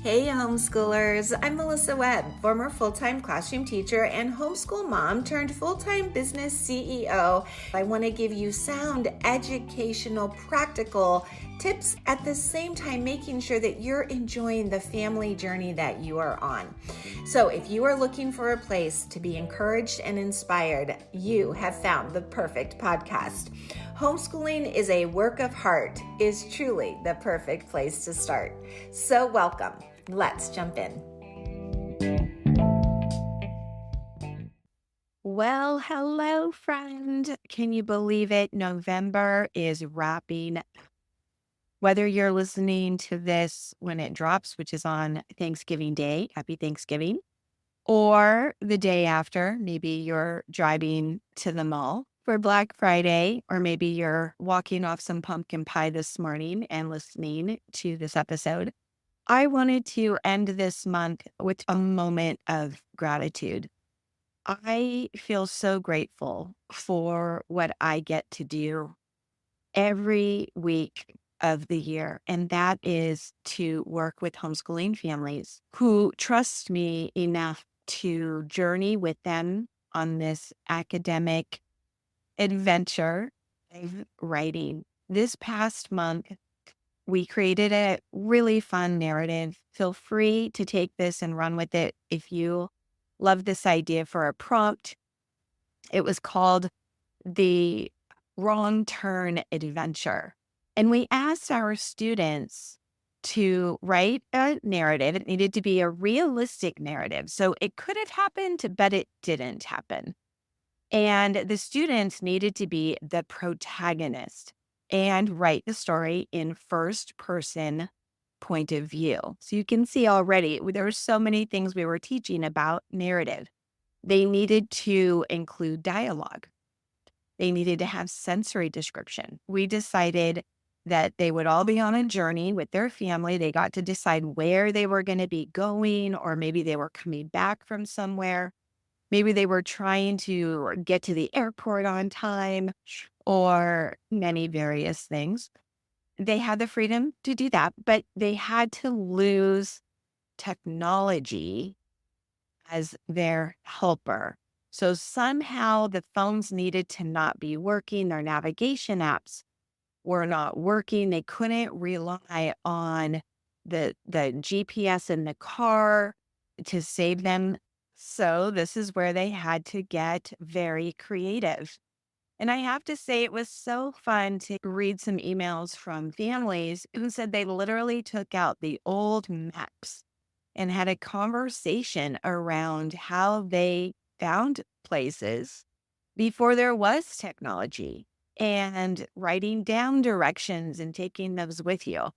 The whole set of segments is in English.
Hey homeschoolers, I'm Melissa Webb, former full-time classroom teacher and homeschool mom turned full-time business CEO. I want to give you sound, educational, practical tips at the same time making sure that you're enjoying the family journey that you are on. So if you are looking for a place to be encouraged and inspired, you have found the perfect podcast. Homeschooling is a work of heart is truly the perfect place to start. So welcome. Let's jump in. Well, hello, friend. Can you believe it? November is wrapping. Whether you're listening to this when it drops, which is on Thanksgiving Day, happy Thanksgiving, or the day after, maybe you're driving to the mall for Black Friday, or maybe you're walking off some pumpkin pie this morning and listening to this episode. I wanted to end this month with a moment of gratitude. I feel so grateful for what I get to do every week of the year, and that is to work with homeschooling families who trust me enough to journey with them on this academic adventure of writing. This past month, we created a really fun narrative. Feel free to take this and run with it if you love this idea for a prompt. It was called The Wrong Turn Adventure. And we asked our students to write a narrative. It needed to be a realistic narrative. So it could have happened, but it didn't happen. And the students needed to be the protagonist and write the story in first person point of view. So you can see already there were so many things we were teaching about narrative. They needed to include dialogue. They needed to have sensory description. We decided that they would all be on a journey with their family. They got to decide where they were going to be going, or maybe they were coming back from somewhere. Maybe they were trying to get to the airport on time, or many various things. They had the freedom to do that, but they had to lose technology as their helper. So somehow the phones needed to not be working. Their navigation apps were not working. They couldn't rely on the GPS in the car to save them. So this is where they had to get very creative. And I have to say, it was so fun to read some emails from families who said they literally took out the old maps and had a conversation around how they found places before there was technology and writing down directions and taking those with you.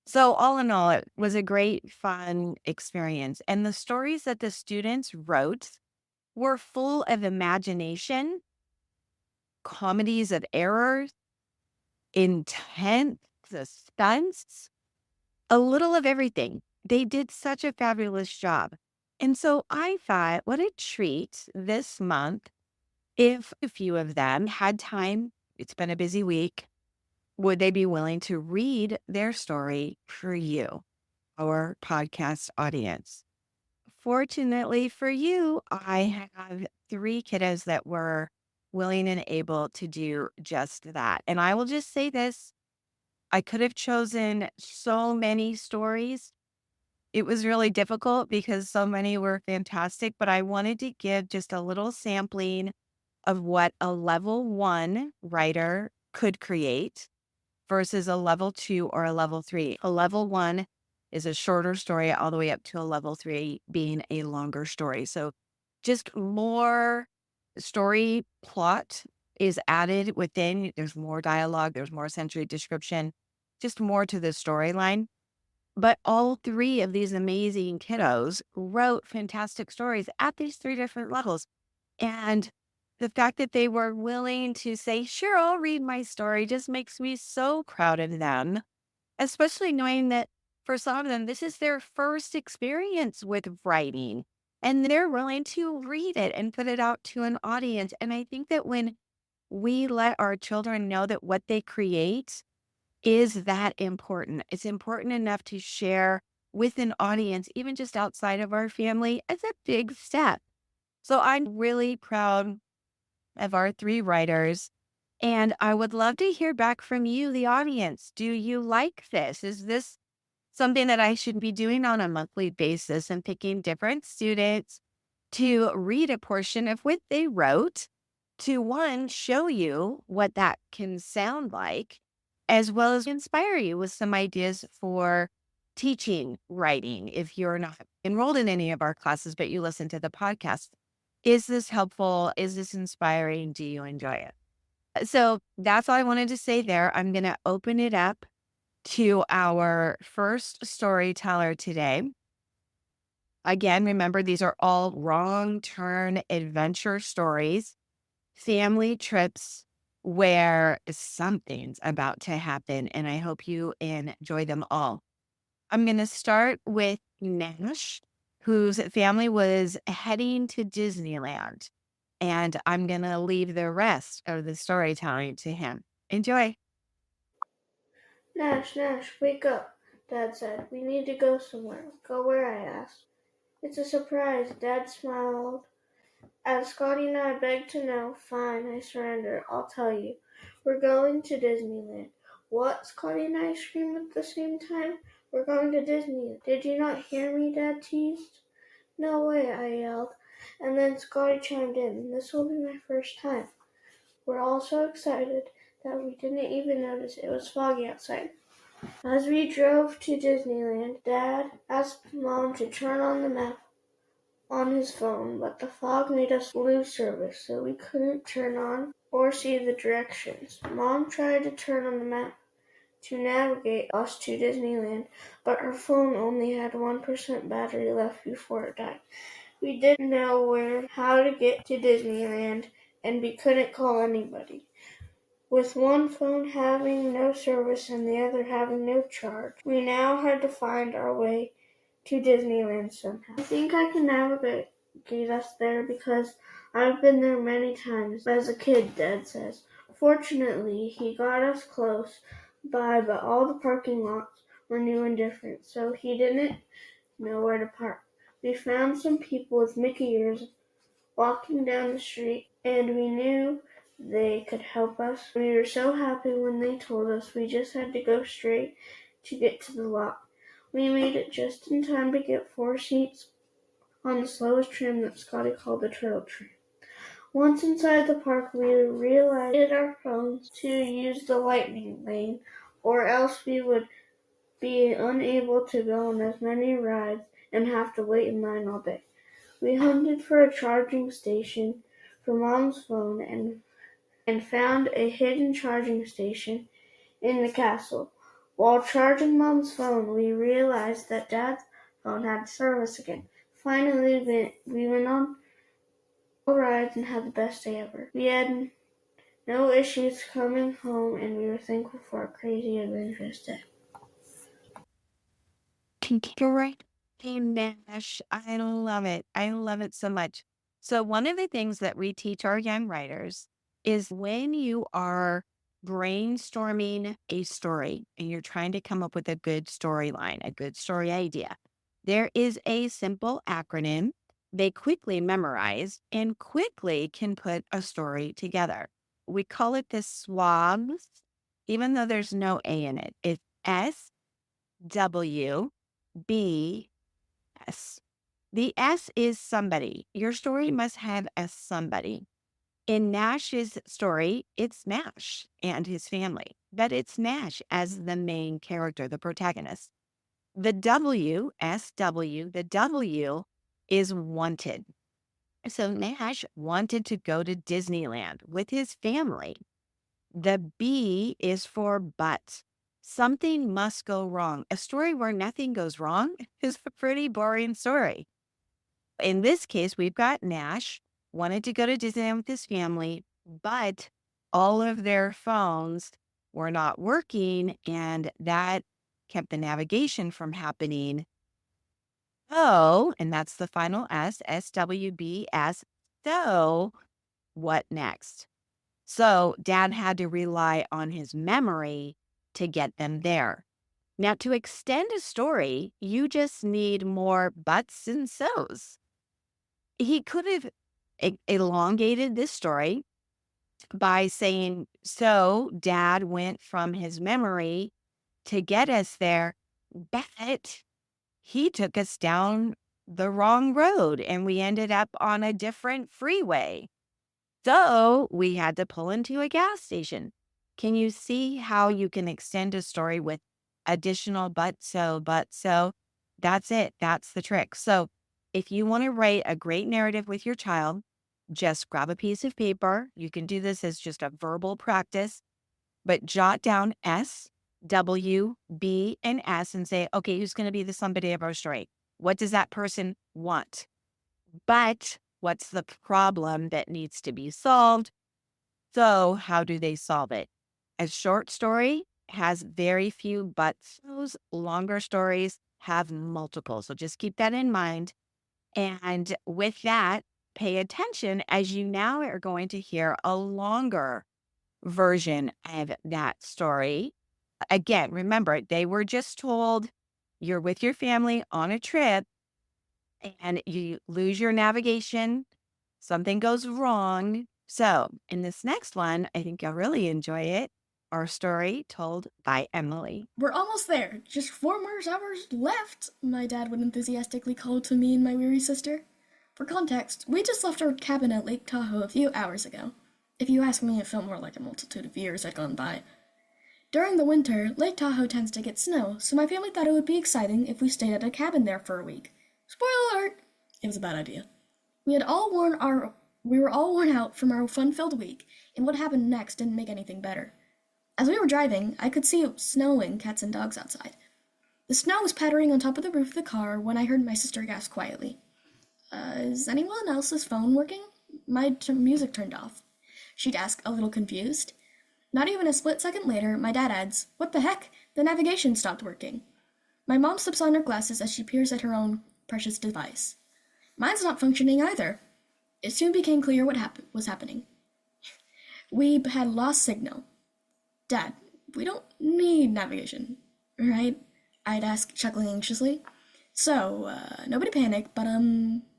So, all in all, it was a great, fun experience. And the stories that the students wrote were full of imagination, comedies of errors, intent, suspense, a little of everything. They did such a fabulous job. And so I thought, what a treat this month if a few of them had time. It's been a busy week. Would they be willing to read their story for you, our podcast audience? Fortunately for you, I have three kiddos that were willing and able to do just that. And I will just say this, I could have chosen so many stories. It was really difficult because so many were fantastic, but I wanted to give just a little sampling of what a level 1 writer could create versus a level 2 or a level 3. A level 1 is a shorter story all the way up to a level 3 being a longer story. So just more story plot is added within. There's more dialogue, there's more sensory description, just more to the storyline. But all three of these amazing kiddos wrote fantastic stories at these three different levels. And the fact that they were willing to say, sure, I'll read my story just makes me so proud of them, especially knowing that for some of them, this is their first experience with writing. And they're willing to read it and put it out to an audience. And I think that when we let our children know that what they create is that important. It's important enough to share with an audience, even just outside of our family, is a big step. So I'm really proud of our three writers. And I would love to hear back from you, the audience. Do you like this? Is this something that I should be doing on a monthly basis and picking different students to read a portion of what they wrote to one, show you what that can sound like, as well as inspire you with some ideas for teaching writing if you're not enrolled in any of our classes, but you listen to the podcast. Is this helpful? Is this inspiring? Do you enjoy it? So that's all I wanted to say there. I'm going to open it up to our first storyteller today. Again, remember, these are all wrong turn adventure stories, family trips where something's about to happen, and I hope you enjoy them all. I'm going to start with Nash, whose family was heading to Disneyland, and I'm going to leave the rest of the storytelling to him. Enjoy. Nash, Nash, wake up, Dad said. We need to go somewhere. Go where? I asked. It's a surprise, Dad smiled. As Scotty and I begged to know, fine, I surrendered. I'll tell you. We're going to Disneyland. What? Scotty and I screamed at the same time. We're going to Disneyland. Did you not hear me? Dad teased. No way, I yelled. And then Scotty chimed in. This will be my first time. We're all so excited that we didn't even notice it was foggy outside. As we drove to Disneyland, Dad asked Mom to turn on the map on his phone, but the fog made us lose service, so we couldn't turn on or see the directions. Mom tried to turn on the map to navigate us to Disneyland, but her phone only had 1% battery left before it died. We didn't know how to get to Disneyland, and we couldn't call anybody. With one phone having no service and the other having no charge, we now had to find our way to Disneyland somehow. I think I can navigate us there because I've been there many times as a kid, Dad says. Fortunately, he got us close by, but all the parking lots were new and different, so he didn't know where to park. We found some people with Mickey ears walking down the street, and we knew they could help us. We were so happy when they told us we just had to go straight to get to the lot. We made it just in time to get 4 seats on the slowest tram that Scotty called the turtle tram. Once inside the park, we realized we needed our phones to use the lightning lane, or else we would be unable to go on as many rides and have to wait in line all day. We hunted for a charging station for Mom's phone and found a hidden charging station in the castle. While charging Mom's phone, we realized that Dad's phone had service again. Finally, we went on all rides and had the best day ever. We had no issues coming home, and we were thankful for a crazy adventurous day. Great. Hey, Nash. I love it. I love it so much. So, one of the things that we teach our young writers is when you are brainstorming a story and you're trying to come up with a good storyline, a good story idea, there is a simple acronym they quickly memorize and quickly can put a story together. We call it the SWABs, even though there's no A in it. It's SW. B, S. The S is somebody. Your story must have a somebody. In Nash's story, it's Nash and his family, but it's Nash as the main character, the protagonist. The W, SW, the W is wanted. So Nash wanted to go to Disneyland with his family. The B is for but. Something must go wrong. A story where nothing goes wrong is a pretty boring story. In this case, we've got Nash wanted to go to Disneyland with his family, but all of their phones were not working, and that kept the navigation from happening. Oh, and that's the final S, SWBS. So, what next? So Dad had to rely on his memory to get them there. Now, to extend a story, you just need more buts and so's. He could have elongated this story by saying, so dad went from his memory to get us there, but he took us down the wrong road and we ended up on a different freeway. So we had to pull into a gas station. Can you see how you can extend a story with additional but so, but so? That's it. That's the trick. So if you want to write a great narrative with your child, just grab a piece of paper. You can do this as just a verbal practice, but jot down S, W, B, and S and say, okay, who's going to be the somebody of our story? What does that person want? But what's the problem that needs to be solved? So, how do they solve it? A short story has very few buts. Those longer stories have multiple. So, just keep that in mind. And with that, pay attention as you now are going to hear a longer version of that story. Again, remember, they were just told you're with your family on a trip and you lose your navigation, something goes wrong. So, in this next one, I think you'll really enjoy it. Our story told by Emily. We're almost there. Just 4 more hours left, my dad would enthusiastically call to me and my weary sister. For context, we just left our cabin at Lake Tahoe a few hours ago. If you ask me, it felt more like a multitude of years had gone by. During the winter, Lake Tahoe tends to get snow, so my family thought it would be exciting if we stayed at a cabin there for a week. Spoiler alert! It was a bad idea. We were all worn out from our fun-filled week, and what happened next didn't make anything better. As we were driving, I could see it snowing cats and dogs outside. The snow was pattering on top of the roof of the car when I heard my sister gasp quietly. Is anyone else's phone working? My music turned off. She'd ask, a little confused. Not even a split second later, my dad adds, What the heck? The navigation stopped working. My mom slips on her glasses as she peers at her own precious device. Mine's not functioning either. It soon became clear what was happening. We had lost signal. Dad, we don't need navigation, right? I'd ask, chuckling anxiously. So, nobody panic, but,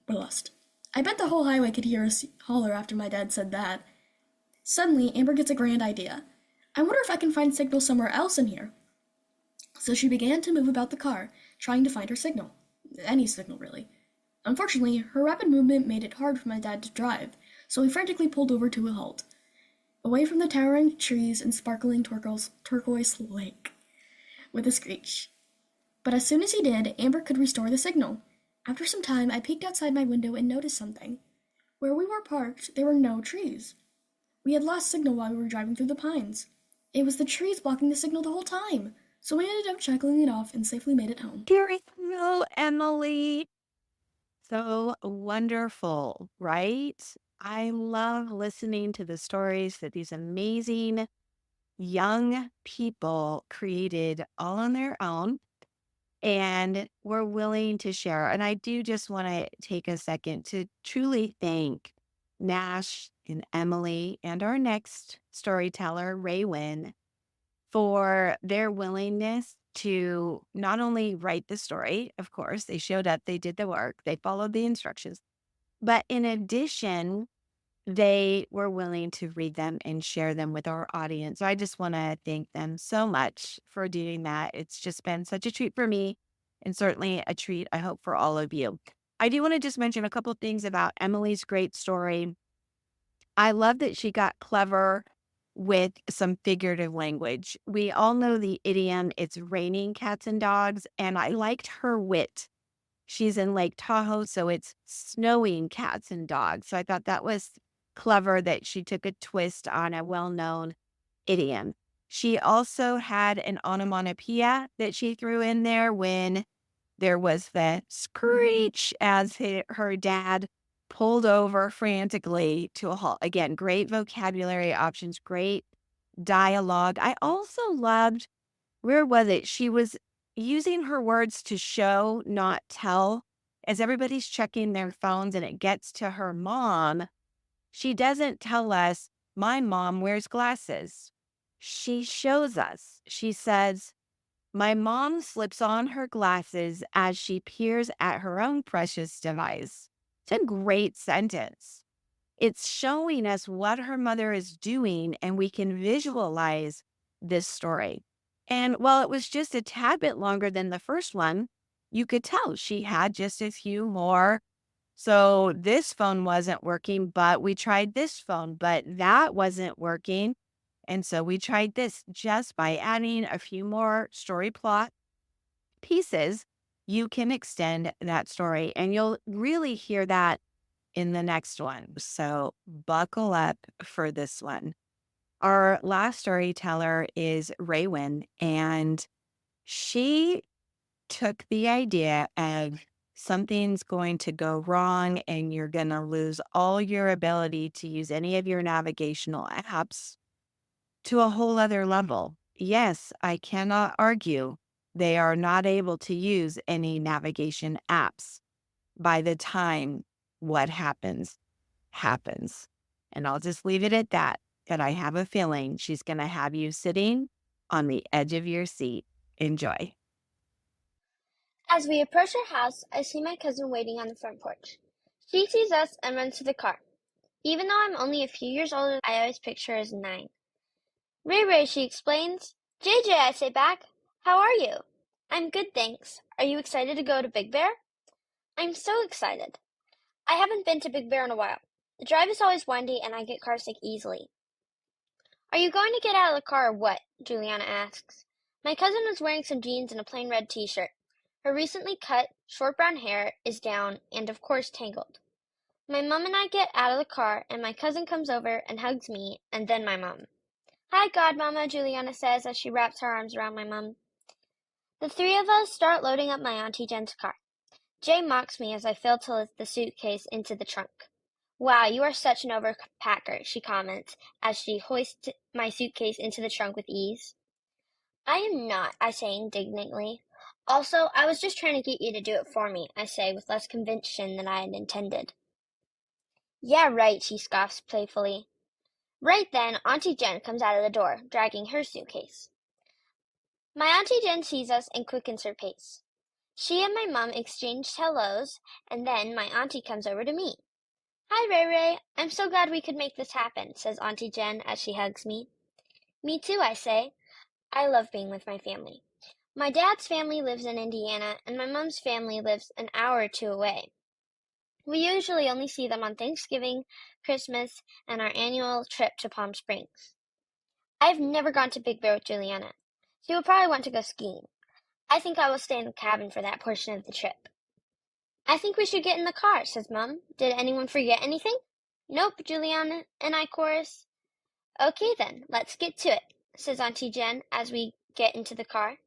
we're lost. I bet the whole highway could hear us holler after my dad said that. Suddenly, Amber gets a grand idea. I wonder if I can find signal somewhere else in here. So she began to move about the car, trying to find her signal. Any signal, really. Unfortunately, her rapid movement made it hard for my dad to drive, so he frantically pulled over to a halt, away from the towering trees and sparkling turquoise lake, with a screech. But as soon as he did, Amber could restore the signal. After some time, I peeked outside my window and noticed something. Where we were parked, there were no trees. We had lost signal while we were driving through the pines. It was the trees blocking the signal the whole time, so we ended up chuckling it off and safely made it home. There you go, Emily. So wonderful, right? I love listening to the stories that these amazing young people created all on their own and were willing to share. And I do just want to take a second to truly thank Nash and Emily and our next storyteller, Ray Wynn, for their willingness to not only write the story, of course, they showed up, they did the work, they followed the instructions, but in addition, they were willing to read them and share them with our audience. So I just want to thank them so much for doing that. It's just been such a treat for me and certainly a treat, I hope, for all of you. I do want to just mention a couple of things about Emily's great story. I love that she got clever with some figurative language. We all know the idiom, it's raining cats and dogs, and I liked her wit. She's in Lake Tahoe, so it's snowing cats and dogs. So I thought that was clever that she took a twist on a well-known idiom. She also had an onomatopoeia that she threw in there when there was the screech as her dad pulled over frantically to a halt. Again, great vocabulary options, great dialogue. I also loved, where was it? She was using her words to show, not tell. As everybody's checking their phones and it gets to her mom, she doesn't tell us, my mom wears glasses. She shows us. She says, My mom slips on her glasses as she peers at her own precious device. It's a great sentence. It's showing us what her mother is doing, and we can visualize this story. And while it was just a tad bit longer than the first one, you could tell she had just a few more. So this phone wasn't working, but we tried this phone, but that wasn't working. And so we tried this. Just by adding a few more story plot pieces, you can extend that story. And you'll really hear that in the next one. So buckle up for this one. Our last storyteller is Raywin, and she took the idea of something's going to go wrong and you're going to lose all your ability to use any of your navigational apps to a whole other level. Yes, I cannot argue. They are not able to use any navigation apps by the time what happens. And I'll just leave it at that. But I have a feeling she's going to have you sitting on the edge of your seat. Enjoy. As we approach our house, I see my cousin waiting on the front porch. She sees us and runs to the car. Even though I'm only a few years older, I always picture her as 9. Ray Ray, she explains. JJ, I say back. How are you? I'm good, thanks. Are you excited to go to Big Bear? I'm so excited. I haven't been to Big Bear in a while. The drive is always windy and I get carsick easily. Are you going to get out of the car or what? Juliana asks. My cousin was wearing some jeans and a plain red t-shirt. Her recently cut, short brown hair is down and, of course, tangled. My mom and I get out of the car, and my cousin comes over and hugs me, and then my mom. Hi, Godmama, Juliana says as she wraps her arms around my mom. The 3 of us start loading up my Auntie Jen's car. Jay mocks me as I fail to lift the suitcase into the trunk. Wow, you are such an overpacker, she comments as she hoists my suitcase into the trunk with ease. I am not, I say indignantly. Also, I was just trying to get you to do it for me, I say with less conviction than I had intended. Yeah, right, she scoffs playfully. Right then, Auntie Jen comes out of the door, dragging her suitcase. My Auntie Jen sees us and quickens her pace. She and my mom exchanged hellos, and then my auntie comes over to me. Hi, Ray Ray. I'm so glad we could make this happen, says Auntie Jen as she hugs me. Me too, I say. I love being with my family. My dad's family lives in Indiana, and my mom's family lives an hour or 2 away. We usually only see them on Thanksgiving, Christmas, and our annual trip to Palm Springs. I've never gone to Big Bear with Juliana. She will probably want to go skiing. I think I will stay in the cabin for that portion of the trip. I think we should get in the car, says Mom. Did anyone forget anything? Nope, Juliana and I chorus. Okay then, let's get to it, says Auntie Jen as we get into the car.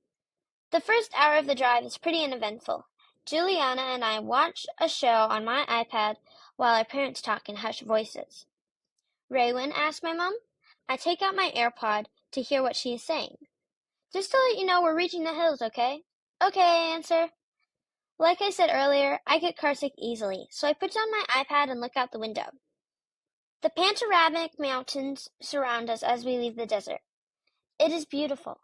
The first hour of the drive is pretty uneventful. Juliana and I watch a show on my iPad while our parents talk in hushed voices. Raywin, asks my mom. I take out my AirPod to hear what she is saying. Just to let you know we're reaching the hills, okay? Okay, I answer. Like I said earlier, I get carsick easily, so I put down my iPad and look out the window. The panoramic mountains surround us as we leave the desert. It is beautiful.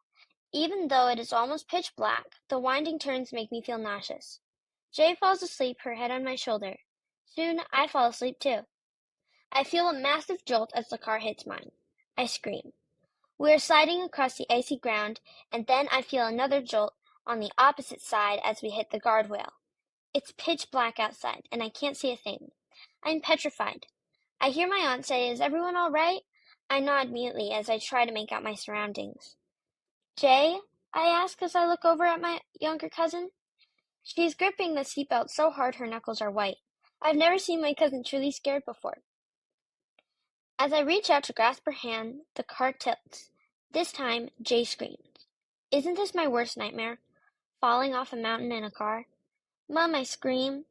Even though it is almost pitch black, the winding turns make me feel nauseous. Jay falls asleep, her head on my shoulder. Soon, I fall asleep too. I feel a massive jolt as the car hits mine. I scream. We are sliding across the icy ground, and then I feel another jolt on the opposite side as we hit the guardrail. It's pitch black outside, and I can't see a thing. I'm petrified. I hear my aunt say, "Is everyone all right?" I nod mutely as I try to make out my surroundings. Jay? I ask as I look over at my younger cousin. She's gripping the seatbelt so hard her knuckles are white. I've never seen my cousin truly scared before. As I reach out to grasp her hand, the car tilts. This time, Jay screams. Isn't this my worst nightmare? Falling off a mountain in a car? Mom, I scream.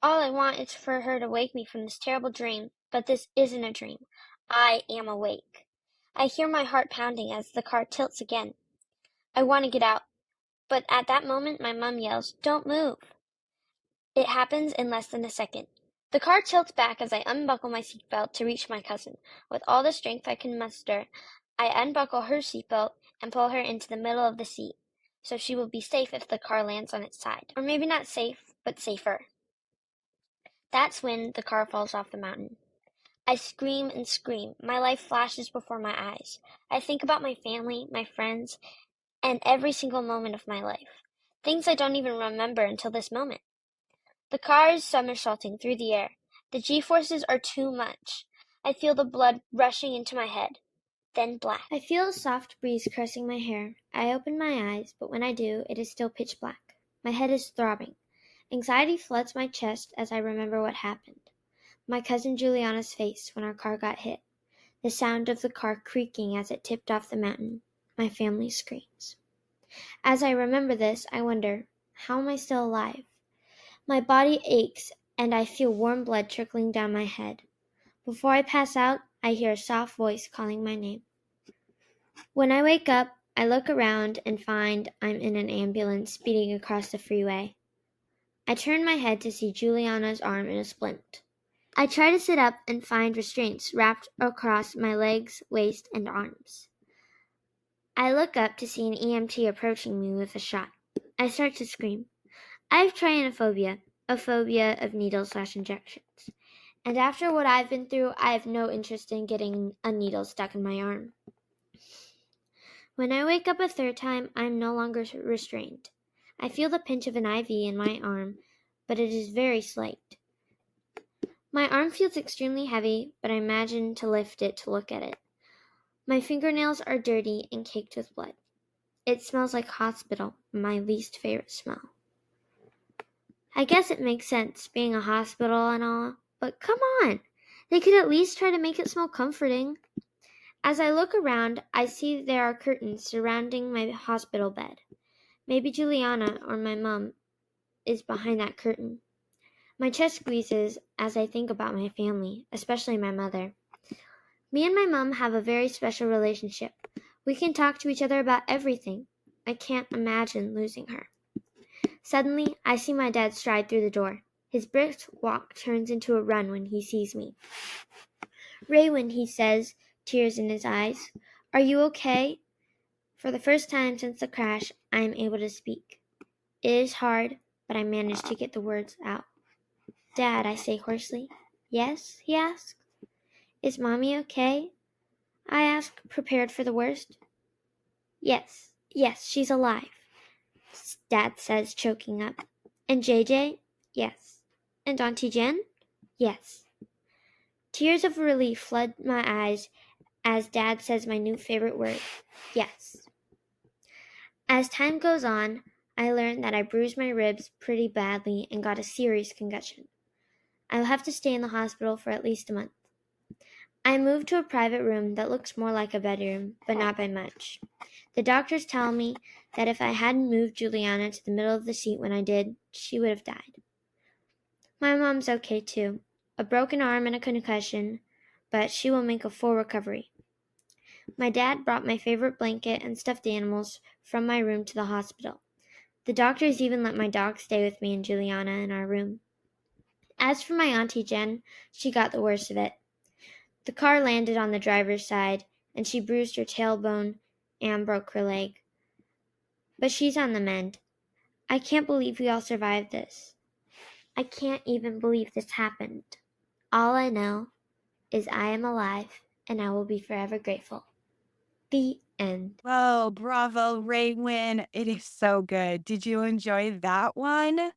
All I want is for her to wake me from this terrible dream, but this isn't a dream. I am awake. I hear my heart pounding as the car tilts again. I want to get out, but at that moment my mom yells, "Don't move." It happens in less than a second. The car tilts back as I unbuckle my seatbelt to reach my cousin. With all the strength I can muster, I unbuckle her seatbelt and pull her into the middle of the seat. so she will be safe if the car lands on its side. Or maybe not safe, but safer. That's when the car falls off the mountain. I scream and scream. My life flashes before my eyes. I think about my family, my friends, and every single moment of my life. Things I don't even remember until this moment. The car is somersaulting through the air. The G-forces are too much. I feel the blood rushing into my head. Then black. I feel a soft breeze caressing my hair. I open my eyes, but when I do, it is still pitch black. My head is throbbing. Anxiety floods my chest as I remember what happened. My cousin Juliana's face when our car got hit. The sound of the car creaking as it tipped off the mountain. My family's screams. As I remember this, I wonder, how am I still alive? My body aches, and I feel warm blood trickling down my head. Before I pass out, I hear a soft voice calling my name. When I wake up, I look around and find I'm in an ambulance speeding across the freeway. I turn my head to see Juliana's arm in a splint. I try to sit up and find restraints wrapped across my legs, waist, and arms. I look up to see an EMT approaching me with a shot. I start to scream. I have trianophobia, a phobia of needles/injections. And after what I've been through, I have no interest in getting a needle stuck in my arm. When I wake up a third time, I am no longer restrained. I feel the pinch of an IV in my arm, but it is very slight. My arm feels extremely heavy, but I imagine to lift it to look at it. My fingernails are dirty and caked with blood. It smells like hospital, my least favorite smell. I guess it makes sense, being a hospital and all, but come on! They could at least try to make it smell comforting. As I look around, I see there are curtains surrounding my hospital bed. Maybe Juliana or my mom is behind that curtain. My chest squeezes as I think about my family, especially my mother. Me and my mom have a very special relationship. We can talk to each other about everything. I can't imagine losing her. Suddenly, I see my dad stride through the door. His brisk walk turns into a run when he sees me. "Raywin," he says, tears in his eyes. "Are you okay?" For the first time since the crash, I am able to speak. It is hard, but I manage to get the words out. "Dad," I say hoarsely. "Yes?" he asks. "Is Mommy okay?" I ask, prepared for the worst. Yes, she's alive," Dad says, choking up. "And JJ?" "Yes." "And Auntie Jen?" "Yes." Tears of relief flood my eyes as Dad says my new favorite word, "yes." As time goes on, I learn that I bruised my ribs pretty badly and got a serious concussion. I'll have to stay in the hospital for at least a month. I moved to a private room that looks more like a bedroom, but not by much. The doctors tell me that if I hadn't moved Juliana to the middle of the seat when I did, she would have died. My mom's okay too. A broken arm and a concussion, but she will make a full recovery. My dad brought my favorite blanket and stuffed animals from my room to the hospital. The doctors even let my dog stay with me and Juliana in our room. As for my Auntie Jen, she got the worst of it. The car landed on the driver's side, and she bruised her tailbone and broke her leg. But she's on the mend. I can't believe we all survived this. I can't even believe this happened. All I know is I am alive, and I will be forever grateful. The end. Whoa, bravo, Raywin. It is so good. Did you enjoy that one?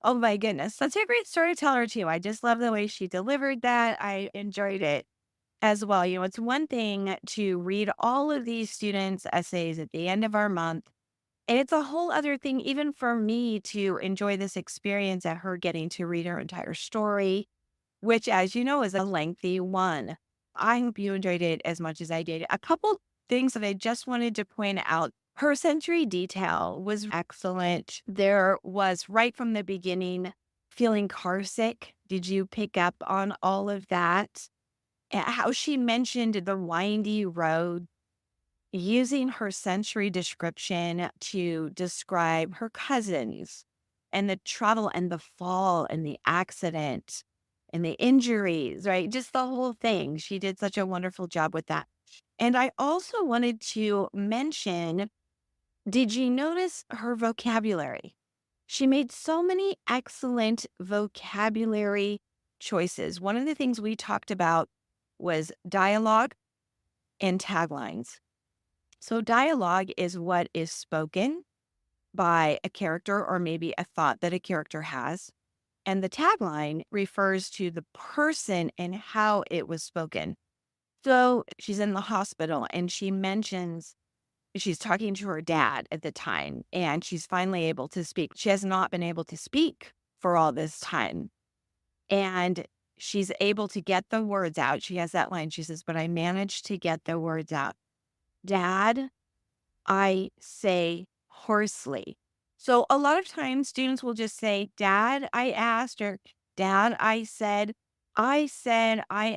Oh my goodness. Such a great storyteller, too. I just love the way she delivered that. I enjoyed it as well. It's one thing to read all of these students' essays at the end of our month. And it's a whole other thing, even for me, to enjoy this experience at her getting to read her entire story, which, as you know, is a lengthy one. I hope you enjoyed it as much as I did. A couple things that I just wanted to point out. Her sensory detail was excellent. There was, right from the beginning, feeling car sick. Did you pick up on all of that? How she mentioned the windy road, using her sensory description to describe her cousins and the travel and the fall and the accident and the injuries, right? Just the whole thing. She did such a wonderful job with that. And I also wanted to mention Did you notice her vocabulary? She made so many excellent vocabulary choices. One of the things we talked about was dialogue and taglines. So, dialogue is what is spoken by a character or maybe a thought that a character has. And the tagline refers to the person and how it was spoken. So, she's in the hospital and she mentions she's talking to her dad at the time, and she's finally able to speak. She has not been able to speak for all this time. And she's able to get the words out. She has that line. She says, "But I managed to get the words out. Dad, I say hoarsely." So a lot of times students will just say, "Dad, I asked," or "Dad, I said." I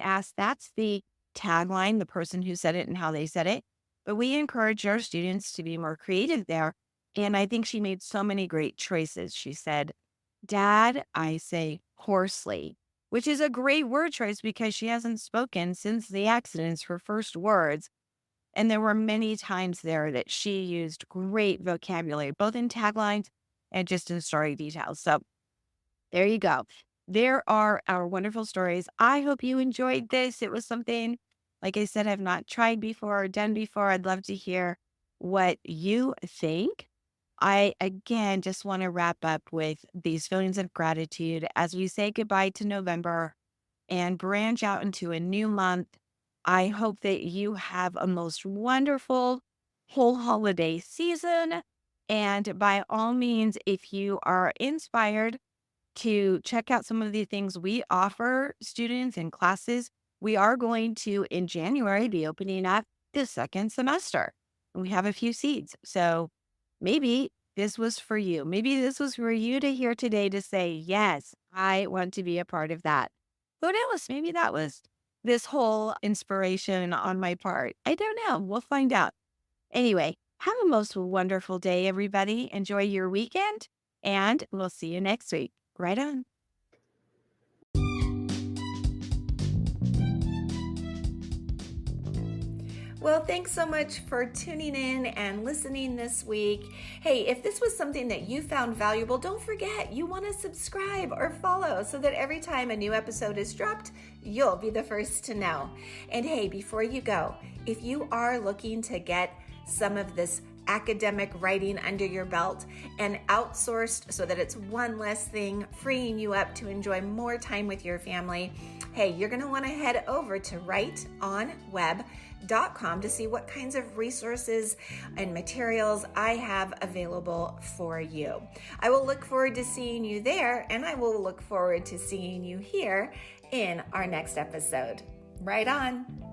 asked. That's the tagline, the person who said it and how they said it. But we encourage our students to be more creative there. And I think she made so many great choices. She said, "Dad, I say hoarsely," which is a great word choice because she hasn't spoken since the accidents, her first words. And there were many times there that she used great vocabulary, both in taglines and just in story details. So there you go. There are our wonderful stories. I hope you enjoyed this. It was something, like I said, I've not tried before or done before. I'd love to hear what you think. I, again, just want to wrap up with these feelings of gratitude as we say goodbye to November and branch out into a new month. I hope that you have a most wonderful whole holiday season. And by all means, if you are inspired to check out some of the things we offer students and classes, we are going to, in January, be opening up the second semester. We have a few seats. So maybe this was for you. Maybe this was for you to hear today to say, yes, I want to be a part of that. Who knows? Maybe that was this whole inspiration on my part. I don't know. We'll find out. Anyway, have a most wonderful day, everybody. Enjoy your weekend, and we'll see you next week. Right on. Well, thanks so much for tuning in and listening this week. Hey, if this was something that you found valuable, don't forget you want to subscribe or follow so that every time a new episode is dropped, you'll be the first to know. And hey, before you go, if you are looking to get some of this academic writing under your belt and outsourced so that it's one less thing freeing you up to enjoy more time with your family, hey, you're going to want to head over to writeonweb.com to see what kinds of resources and materials I have available for you. I will look forward to seeing you there, and I will look forward to seeing you here in our next episode. Right on.